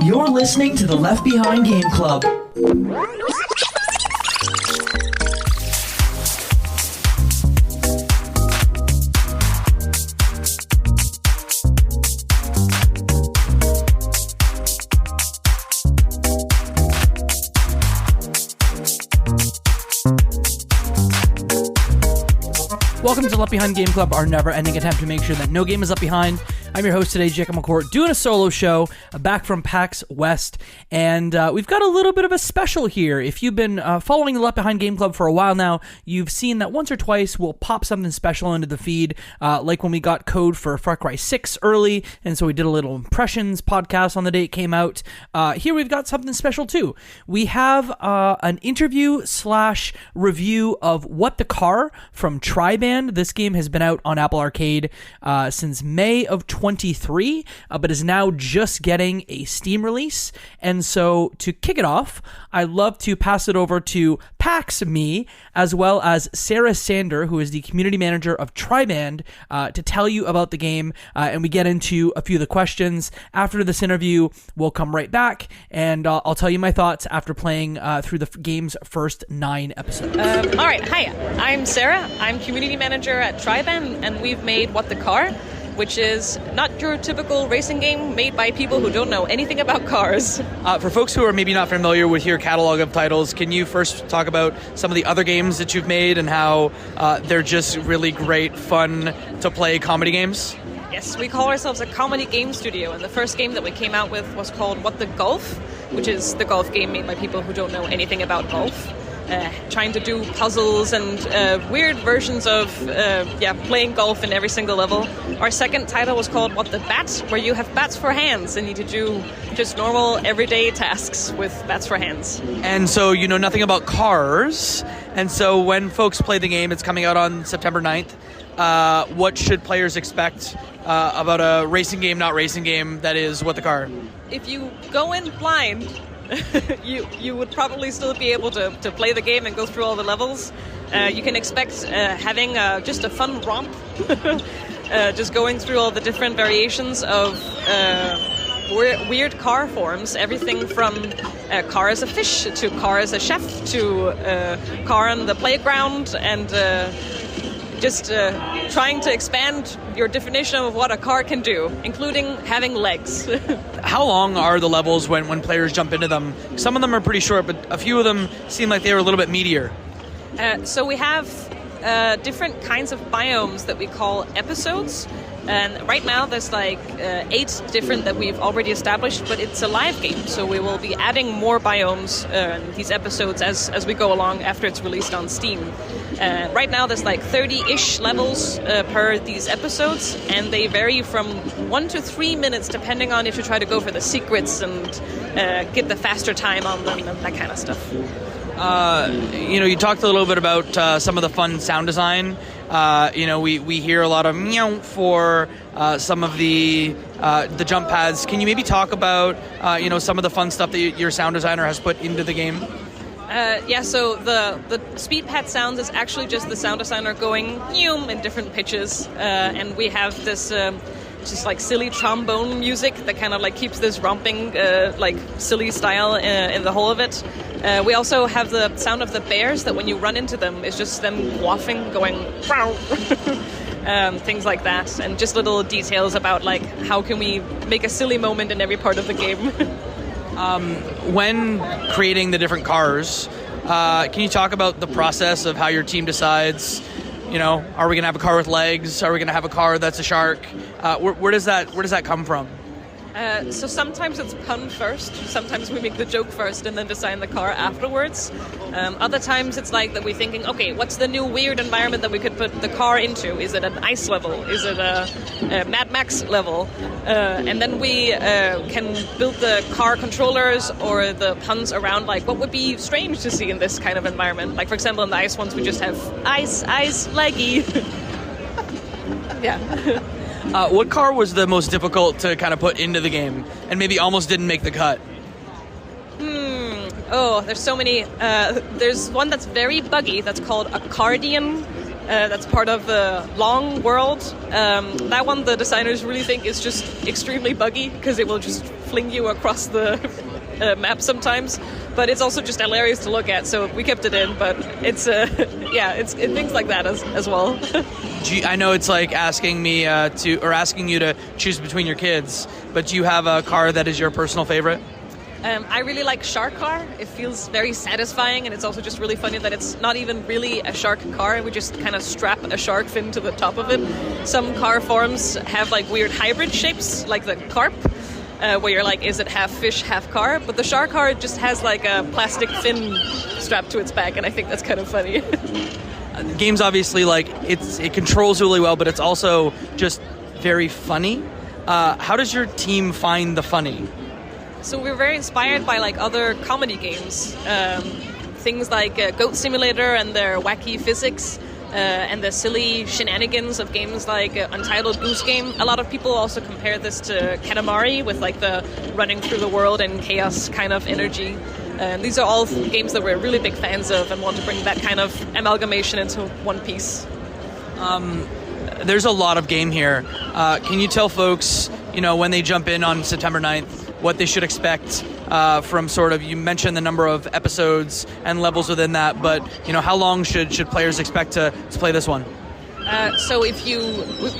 You're listening to the Left Behind Game Club. Welcome to Left Behind Game Club, our never-ending attempt to make sure that no game is left behind. I'm your host today, Jacob McCourt, doing a solo show back from PAX West, and we've got a little bit of a special here. If you've been following the Left Behind Game Club for a while now, you've seen that once or twice we'll pop something special into the feed, like when we got code for Far Cry 6 early, and so we did a little impressions podcast on the day it came out. Here we've got something special too. We have an interview / review of What the Car from Triband. This game has been out on Apple Arcade since May of 23, but is now just getting a Steam release. And so to kick it off, I'd love to pass it over to PAX Me, as well as Sarah Sander, who is the community manager of Triband, to tell you about the game. And we get into a few of the questions. After this interview, we'll come right back, and I'll tell you my thoughts after playing through the game's first 9 episodes. All right, hi, I'm Sarah. I'm community manager at Triband, and we've made What the Car, which is not your typical racing game made by people who don't know anything about cars. For folks who are maybe not familiar with your catalog of titles, can you first talk about some of the other games that you've made and how they're just really great, fun to play comedy games? Yes, we call ourselves a comedy game studio, and the first game that we came out with was called What the Golf, which is the golf game made by people who don't know anything about golf. Trying to do puzzles and weird versions of playing golf in every single level. Our second title was called What the Bat, where you have bats for hands and need to do just normal everyday tasks with bats for hands. And so you know nothing about cars, and so when folks play the game, it's coming out on September 9th. What should players expect about a racing game, not racing game, that is What the Car? If you go in blind, you would probably still be able to play the game and go through all the levels. You can expect having just a fun romp, just going through all the different variations of weird car forms, everything from car as a fish to car as a chef to car on the playground, and just trying to expand your definition of what a car can do, including having legs. How long are the levels when players jump into them? Some of them are pretty short, but a few of them seem like they were a little bit meatier. So we have different kinds of biomes that we call episodes. And right now there's like 8 different that we've already established, but it's a live game, so we will be adding more biomes these episodes as we go along after it's released on Steam. Right now there's like 30-ish levels per these episodes, and they vary from 1 to 3 minutes depending on if you try to go for the secrets and get the faster time on them and that kind of stuff. You talked a little bit about some of the fun sound design. We hear a lot of meow for some of the jump pads. Can you maybe talk about some of the fun stuff that your sound designer has put into the game? So the speed pad sounds is actually just the sound designer going in different pitches, and we have this just like silly trombone music that kind of like keeps this romping like silly style in the whole of it. We also have the sound of the bears that when you run into them, it's just them quaffing, going wow. Things like that, and just little details about like how can we make a silly moment in every part of the game. When creating the different cars, can you talk about the process of how your team decides, are we going to have a car with legs? Are we going to have a car that's a shark? Where does that come from? So sometimes it's pun first, sometimes we make the joke first and then design the car afterwards. Other times it's like that we're thinking, okay, what's the new weird environment that we could put the car into? Is it an ice level? Is it a Mad Max level? And then we can build the car controllers or the puns around like what would be strange to see in this kind of environment. Like for example in the ice ones we just have ice, leggy. Yeah. What car was the most difficult to kind of put into the game and maybe almost didn't make the cut? Oh, there's so many. There's one that's very buggy that's called a Cardian. That's part of the long world. That one, the designers really think is just extremely buggy because it will just fling you across the map sometimes. But it's also just hilarious to look at, so we kept it in. But it's it's things like that as well. I know it's like asking me asking you to choose between your kids, but do you have a car that is your personal favorite? I really like Shark Car. It feels very satisfying, and it's also just really funny that it's not even really a shark car. We just kind of strap a shark fin to the top of it. Some car forms have like weird hybrid shapes, like the carp, where you're like, is it half fish, half car? But the Shark Car just has like a plastic fin strapped to its back, and I think that's kind of funny. The game's obviously like it controls really well, but it's also just very funny. How does your team find the funny? So we're very inspired by like other comedy games, things like Goat Simulator and their wacky physics, and the silly shenanigans of games like Untitled Goose Game. A lot of people also compare this to Katamari with like the running through the world and chaos kind of energy. These are all games that we're really big fans of and want to bring that kind of amalgamation into one piece. There's a lot of game here. Can you tell folks, when they jump in on September 9th, what they should expect from sort of, you mentioned the number of episodes and levels within that, but how long should players expect to play this one? So we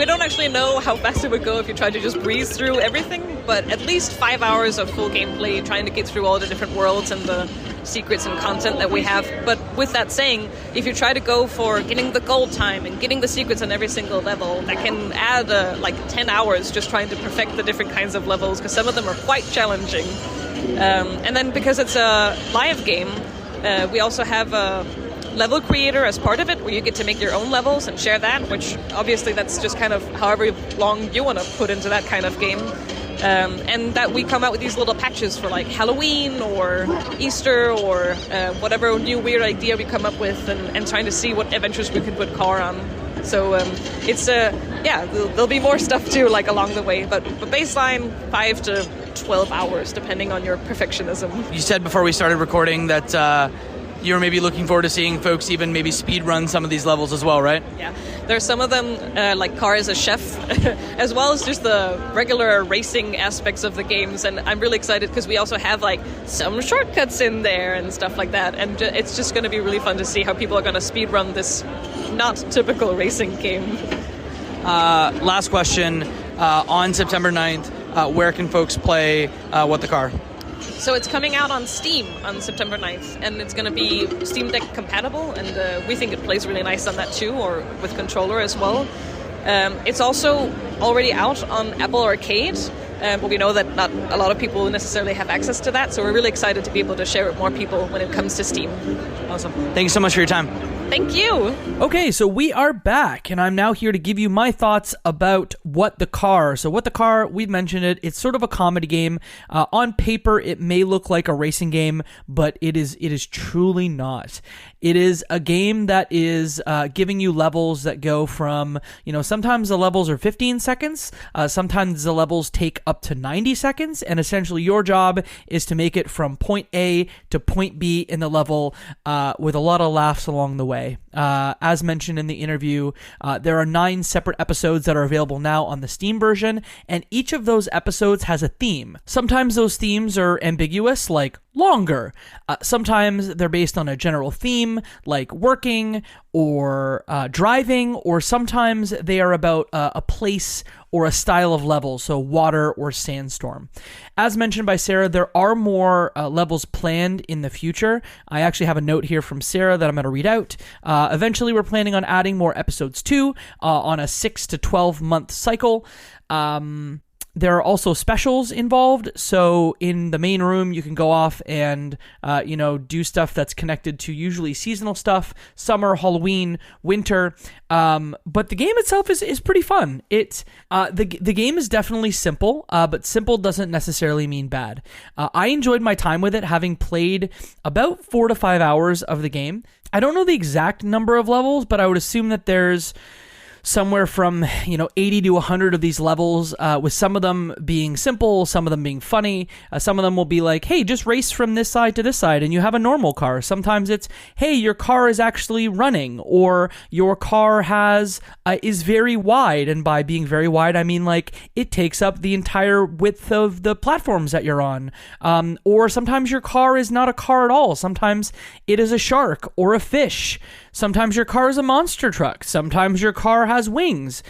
don't actually know how fast it would go if you tried to just breeze through everything, but at least 5 hours of full gameplay trying to get through all the different worlds and the secrets and content that we have. But with that saying, if you try to go for getting the gold time and getting the secrets on every single level, that can add like 10 hours just trying to perfect the different kinds of levels, because some of them are quite challenging. And then because it's a live game, we also have a level creator as part of it, where you get to make your own levels and share that, which obviously that's just kind of however long you want to put into that kind of game. And that we come out with these little patches for like Halloween or Easter or whatever new weird idea we come up with, and trying to see what adventures we could put Car on. So it's there'll be more stuff too, like along the way, but baseline 5 to 12 hours depending on your perfectionism. You said before we started recording that you're maybe looking forward to seeing folks even maybe speed run some of these levels as well, right? Yeah, there's some of them like Car as a chef, as well as just the regular racing aspects of the games, and I'm really excited because we also have like some shortcuts in there and stuff like that, and it's just going to be really fun to see how people are going to speed run this not typical racing game. Last question, on September 9th, where can folks play What the Car? So it's coming out on Steam on September 9th, and it's going to be Steam Deck compatible, and we think it plays really nice on that too, or with controller as well. It's also already out on Apple Arcade, but we know that not a lot of people necessarily have access to that, so we're really excited to be able to share it with more people when it comes to Steam. Awesome. Thank you so much for your time. Thank you. Okay, so we are back, and I'm now here to give you my thoughts about What the Car. So What the Car, we've mentioned it. It's sort of a comedy game. On paper, it may look like a racing game, but it is truly not. It is a game that is giving you levels that go from, sometimes the levels are 15 seconds. Sometimes the levels take up to 90 seconds. And essentially your job is to make it from point A to point B in the level with a lot of laughs along the way. As mentioned in the interview, there are 9 separate episodes that are available now on the Steam version. And each of those episodes has a theme. Sometimes those themes are ambiguous, like longer. Sometimes they're based on a general theme, like working or driving, or sometimes they are about a place or a style of level, so water or sandstorm. As mentioned by Sarah, there are more levels planned in the future. I actually have a note here from Sarah that I'm going to read out. Eventually, we're planning on adding more episodes too, on a 6 to 12 month cycle. There are also specials involved, so in the main room you can go off and do stuff that's connected to usually seasonal stuff, summer, Halloween, winter. But the game itself is pretty fun. The game is definitely simple, but simple doesn't necessarily mean bad. I enjoyed my time with it, having played about 4 to 5 hours of the game. I don't know the exact number of levels, but I would assume that there's somewhere from 80 to 100 of these levels, with some of them being simple, some of them being funny. Some of them will be like, hey, just race from this side to this side and you have a normal car. Sometimes it's, hey, your car is actually running, or your car is very wide, and by being very wide I mean like it takes up the entire width of the platforms that you're on. Or sometimes your car is not a car at all. Sometimes it is a shark or a fish. Sometimes your car is a monster truck. Sometimes your car has wings.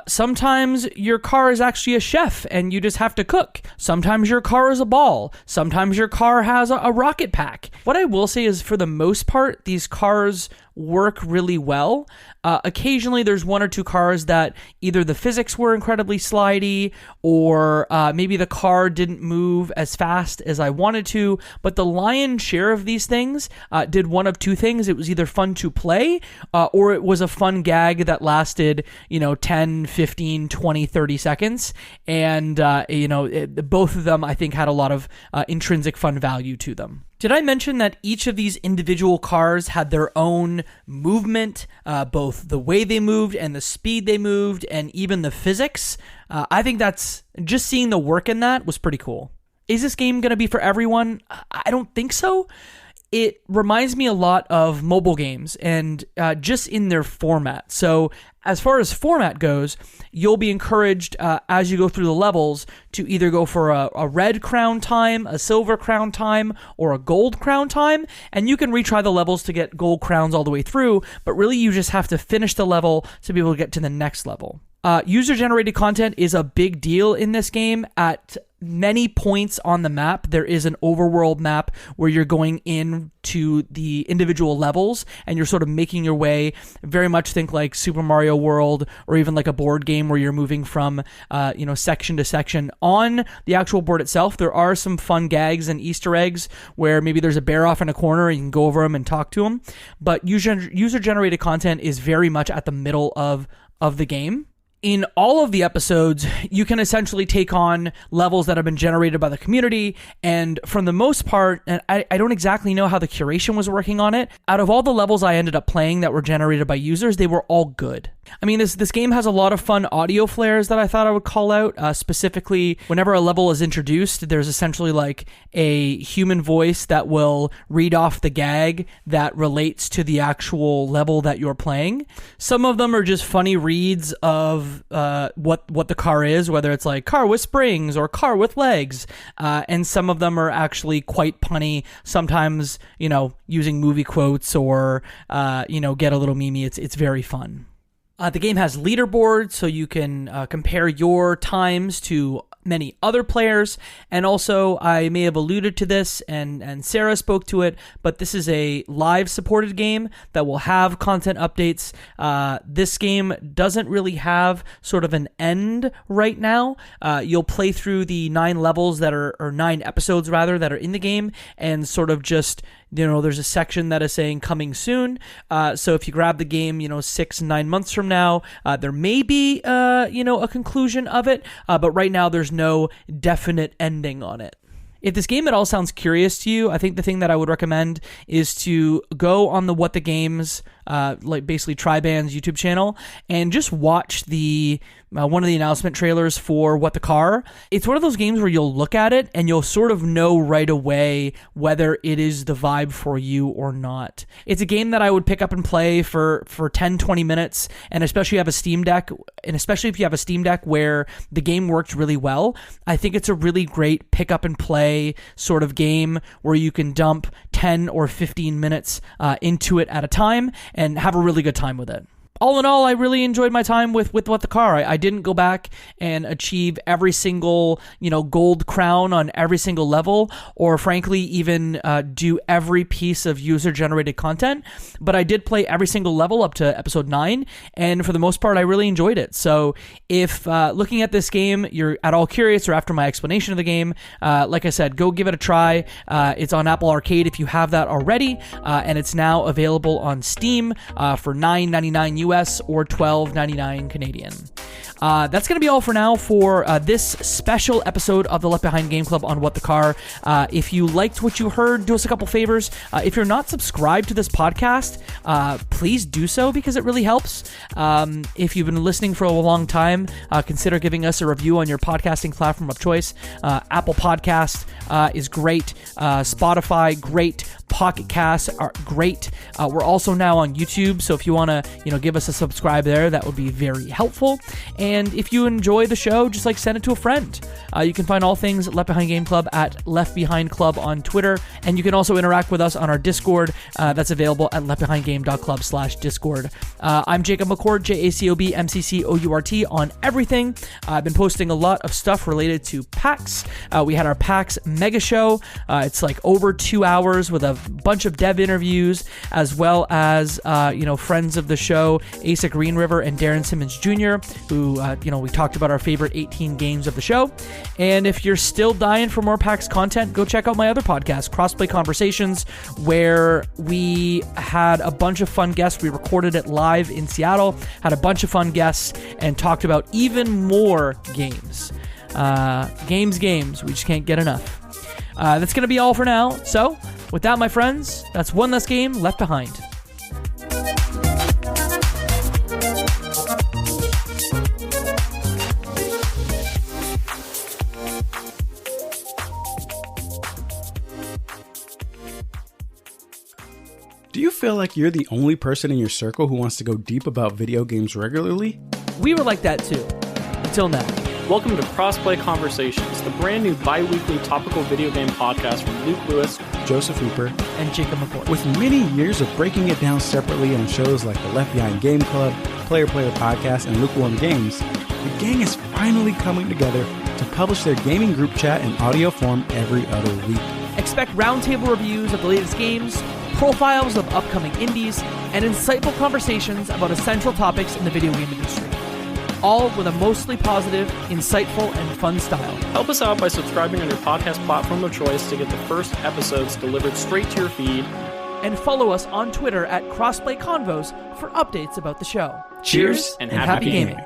Sometimes your car is actually a chef and you just have to cook. Sometimes your car is a ball. Sometimes your car has a rocket pack. What I will say is, for the most part, these cars work really well. Occasionally there's one or two cars that either the physics were incredibly slidey, or maybe the car didn't move as fast as I wanted to, but the lion's share of these things did one of two things. It was either fun to play, or it was a fun gag that lasted 10, 15, 20, 30 seconds, and both of them I think had a lot of intrinsic fun value to them. Did I mention that each of these individual cars had their own movement, both the way they moved and the speed they moved, and even the physics? I think that's, just seeing the work in that was pretty cool. Is this game going to be for everyone? I don't think so. It reminds me a lot of mobile games, and just in their format. So as far as format goes, you'll be encouraged as you go through the levels to either go for a red crown time, a silver crown time, or a gold crown time, and you can retry the levels to get gold crowns all the way through, but really you just have to finish the level to be able to get to the next level. User-generated content is a big deal in this game. At many points on the map, there is an overworld map where you're going into the individual levels and you're sort of making your way. Very much think like Super Mario World, or even like a board game where you're moving from section to section. On the actual board itself, there are some fun gags and Easter eggs where maybe there's a bear off in a corner and you can go over them and talk to them. But user-generated content is very much at the middle of the game. In all of the episodes, you can essentially take on levels that have been generated by the community, and from the most part, and I don't exactly know how the curation was working on it, out of all the levels I ended up playing that were generated by users, they were all good. I mean, this game has a lot of fun audio flares that I thought I would call out. Specifically, whenever a level is introduced, there's essentially like a human voice that will read off the gag that relates to the actual level that you're playing. Some of them are just funny reads of what the car is, whether it's like car with springs or car with legs, and some of them are actually quite punny, sometimes using movie quotes or get a little memey. It's very fun. The game has leaderboards, so you can compare your times to many other players, and also I may have alluded to this and Sarah spoke to it, but this is a live supported game that will have content updates. This game doesn't really have sort of an end right now. You'll play through the 9 levels that are, or 9 episodes rather, that are in the game, and sort of just there's a section that is saying coming soon. So if you grab the game, 6-9 months from now, there may be, a conclusion of it. But right now there's no definite ending on it. If this game at all sounds curious to you, I think the thing that I would recommend is to go on the What the Games, like basically Triband's YouTube channel, and just watch the one of the announcement trailers for What the Car. It's one of those games where you'll look at it and you'll sort of know right away whether it is the vibe for you or not. It's a game that I would pick up and play for 10-20 minutes, and especially if you have a Steam Deck, where the game worked really well, I think it's a really great pick up and play sort of game where you can dump 10 or 15 minutes into it at a time and have a really good time with it. All in all, I really enjoyed my time with What the Car. I didn't go back and achieve every single, gold crown on every single level, or frankly, even do every piece of user-generated content, but I did play every single level up to episode 9, and for the most part, I really enjoyed it. So if looking at this game, you're at all curious, or after my explanation of the game, like I said, go give it a try. It's on Apple Arcade if you have that already, and it's now available on Steam for $9.99 US or $12.99 Canadian. That's going to be all for now for this special episode of the Left Behind Game Club on What the Car. If you liked what you heard, do us a couple favors. If you're not subscribed to this podcast, please do so because it really helps. If you've been listening for a long time, consider giving us a review on your podcasting platform of choice. Apple Podcast is great. Spotify, great. Pocket Casts are great. We're also now on YouTube, so if you want to, give us a subscribe there, that would be very helpful. And if you enjoy the show, just send it to a friend. You can find all things Left Behind Game Club at Left Behind Club on Twitter, and you can also interact with us on our Discord. That's available at leftbehindgame.club/Discord. I'm Jacob McCourt, JACOB MCCOURT on everything. I've been posting a lot of stuff related to PAX. We had our PAX Mega Show. It's over 2 hours with a bunch of dev interviews, as well as friends of the show, Asa Green River and Darren Simmons Jr., who we talked about our favorite 18 games of the show. And if you're still dying for more PAX content, go check out my other podcast, Crossplay Conversations, where we had a bunch of fun guests. We recorded it live in Seattle, had a bunch of fun guests, and talked about even more games. Games. We just can't get enough. That's going to be all for now. So, with that, my friends, that's one less game left behind. Do you feel like you're the only person in your circle who wants to go deep about video games regularly? We were like that too, until now. Welcome to Crossplay Conversations, the brand new bi-weekly topical video game podcast from Luke Lewis, Joseph Hooper, and Jacob McCourt. With many years of breaking it down separately on shows like the Left Behind Game Club, Player Podcast, and Lukewarm Games, the gang is finally coming together to publish their gaming group chat in audio form every other week. Expect roundtable reviews of the latest games, profiles of upcoming indies, and insightful conversations about essential topics in the video game industry. All with a mostly positive, insightful, and fun style. Help us out by subscribing on your podcast platform of choice to get the first episodes delivered straight to your feed. And follow us on Twitter at Crossplay Convos for updates about the show. Cheers and happy gaming.